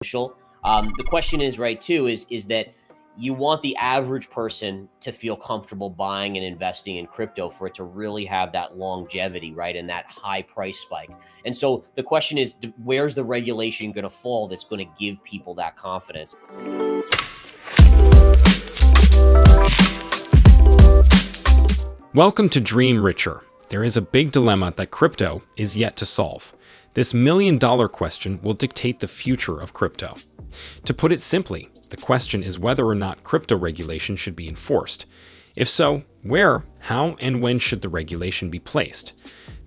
The question is right too is that you want the average person to feel comfortable buying and investing in crypto for it to really have that longevity, right? And that high price spike. And so the question is, where's the regulation going to fall that's going to give people that confidence? Welcome to Dream Richer. There is a big dilemma that crypto is yet to solve. This million-dollar question will dictate the future of crypto. To put it simply, the question is whether or not crypto regulation should be enforced. If so, where, how, and when should the regulation be placed?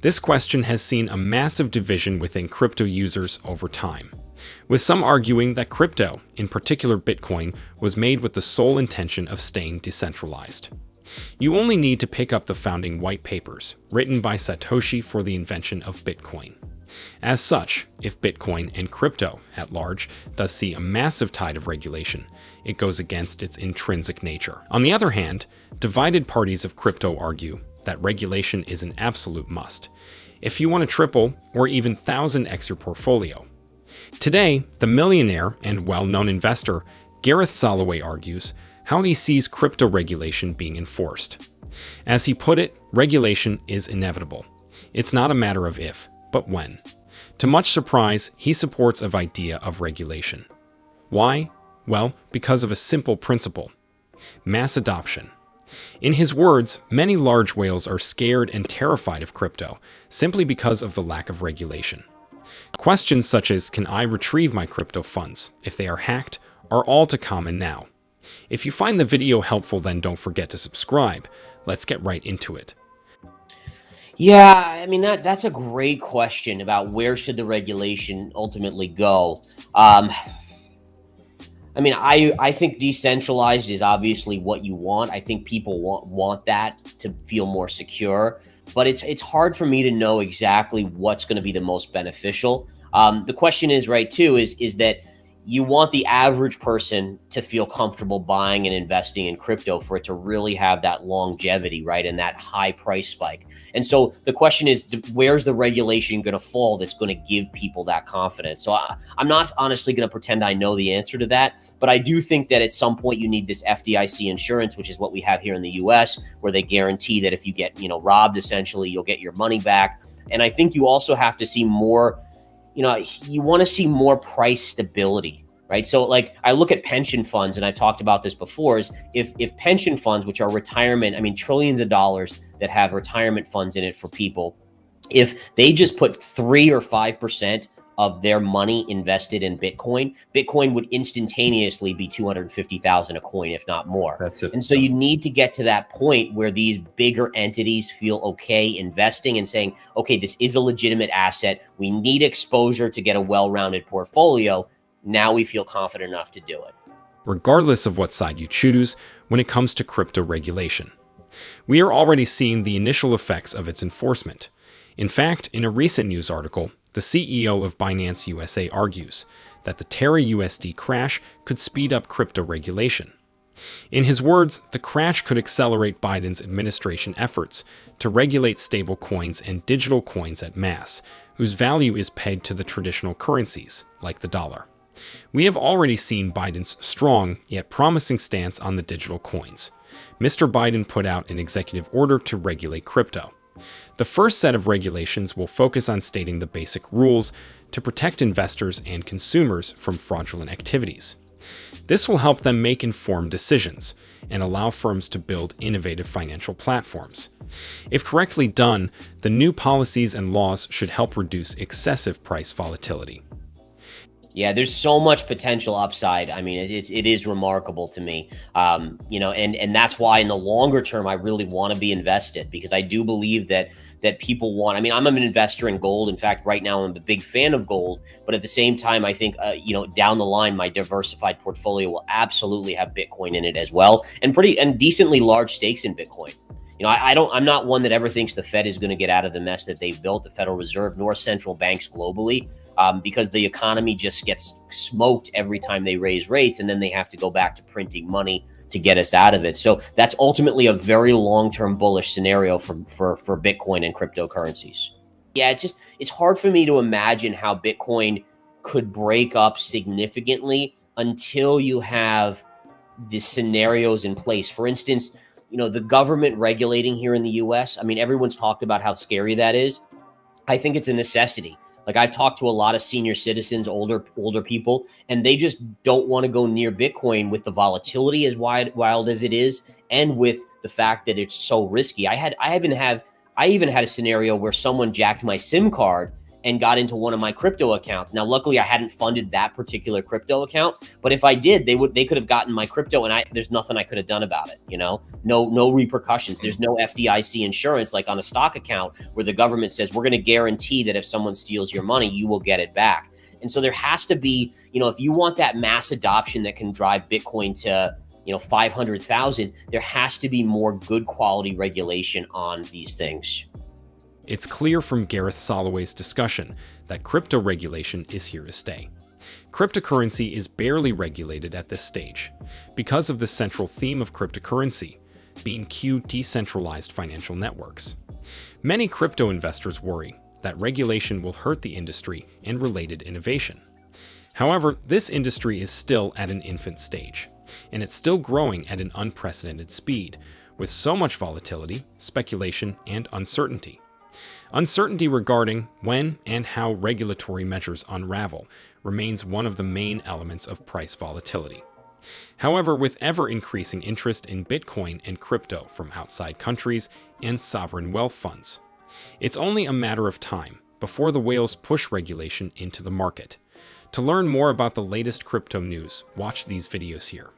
This question has seen a massive division within crypto users over time, with some arguing that crypto, in particular Bitcoin, was made with the sole intention of staying decentralized. You only need to pick up the founding white papers, written by Satoshi for the invention of Bitcoin. As such, if Bitcoin and crypto at large does see a massive tide of regulation, it goes against its intrinsic nature. On the other hand, divided parties of crypto argue that regulation is an absolute must, if you want to triple or even 1000x your portfolio. Today, the millionaire and well-known investor Gareth Soloway argues how he sees crypto regulation being enforced. As he put it, regulation is inevitable. It's not a matter of if, but when. To much surprise, he supports an idea of regulation. Why? Well, because of a simple principle: mass adoption. In his words, many large whales are scared and terrified of crypto simply because of the lack of regulation. Questions such as, can I retrieve my crypto funds if they are hacked, are all too common now. If you find the video helpful, then don't forget to subscribe. Let's get right into it. Yeah, I mean, that's a great question about where should the regulation ultimately go. I think decentralized is obviously what you want. I think people want that to feel more secure, but it's hard for me to know exactly what's going to be the most beneficial. The question is right too is that you want the average person to feel comfortable buying and investing in crypto for it to really have that longevity, right? And that high price spike. And so the question is, where's the regulation going to fall that's going to give people that confidence? So I'm not honestly going to pretend I know the answer to that, but I do think that at some point you need this FDIC insurance, which is what we have here in the US, where they guarantee that if you get, robbed, essentially, you'll get your money back. And I think you also have to see more, you want to see more price stability, right? So like I look at pension funds, and I talked about this before, is if pension funds, which are retirement, trillions of dollars that have retirement funds in it for people, if they just put 3 or 5% of their money invested in Bitcoin would instantaneously be 250,000 a coin, if not more. That's it. And so you need to get to that point where these bigger entities feel okay investing and saying, okay, this is a legitimate asset. We need exposure to get a well-rounded portfolio. Now we feel confident enough to do it. Regardless of what side you choose when it comes to crypto regulation, we are already seeing the initial effects of its enforcement. In fact, in a recent news article, the CEO of Binance USA argues that the Terra USD crash could speed up crypto regulation. In his words, the crash could accelerate Biden's administration efforts to regulate stable coins and digital coins at mass, whose value is pegged to the traditional currencies, like the dollar. We have already seen Biden's strong yet promising stance on the digital coins. Mr. Biden put out an executive order to regulate crypto. The first set of regulations will focus on stating the basic rules to protect investors and consumers from fraudulent activities. This will help them make informed decisions and allow firms to build innovative financial platforms. If correctly done, the new policies and laws should help reduce excessive price volatility. Yeah, there's so much potential upside. It is remarkable to me, and that's why in the longer term, I really want to be invested, because I do believe that people want, I'm an investor in gold. In fact, right now I'm a big fan of gold, but at the same time, I think, down the line, my diversified portfolio will absolutely have Bitcoin in it as well, and decently large stakes in Bitcoin. I'm not one that ever thinks the Fed is going to get out of the mess that they've built, the Federal Reserve, nor central banks globally, because the economy just gets smoked every time they raise rates, and then they have to go back to printing money to get us out of it. So that's ultimately a very long-term bullish scenario for Bitcoin and cryptocurrencies. Yeah, it's hard for me to imagine how Bitcoin could break up significantly until you have the scenarios in place. For instance, the government regulating here in the US, I mean, everyone's talked about how scary that is. I think it's a necessity. Like, I've talked to a lot of senior citizens, older people, and they just don't want to go near Bitcoin with the volatility as wild as it is, and with the fact that it's so risky. I even had a scenario where someone jacked my SIM card and got into one of my crypto accounts. Now, luckily, I hadn't funded that particular crypto account, but if I did, they could have gotten my crypto, and there's nothing I could have done about it. No repercussions. There's no FDIC insurance like on a stock account where the government says we're going to guarantee that if someone steals your money, you will get it back. And so there has to be, if you want that mass adoption that can drive Bitcoin to 500,000, there has to be more good quality regulation on these things. It's clear from Gareth Soloway's discussion that crypto regulation is here to stay. Cryptocurrency is barely regulated at this stage because of the central theme of cryptocurrency being decentralized financial networks. Many crypto investors worry that regulation will hurt the industry and related innovation. However, this industry is still at an infant stage, and it's still growing at an unprecedented speed with so much volatility, speculation, and uncertainty. Uncertainty regarding when and how regulatory measures unravel remains one of the main elements of price volatility. However, with ever-increasing interest in Bitcoin and crypto from outside countries and sovereign wealth funds, it's only a matter of time before the whales push regulation into the market. To learn more about the latest crypto news, watch these videos here.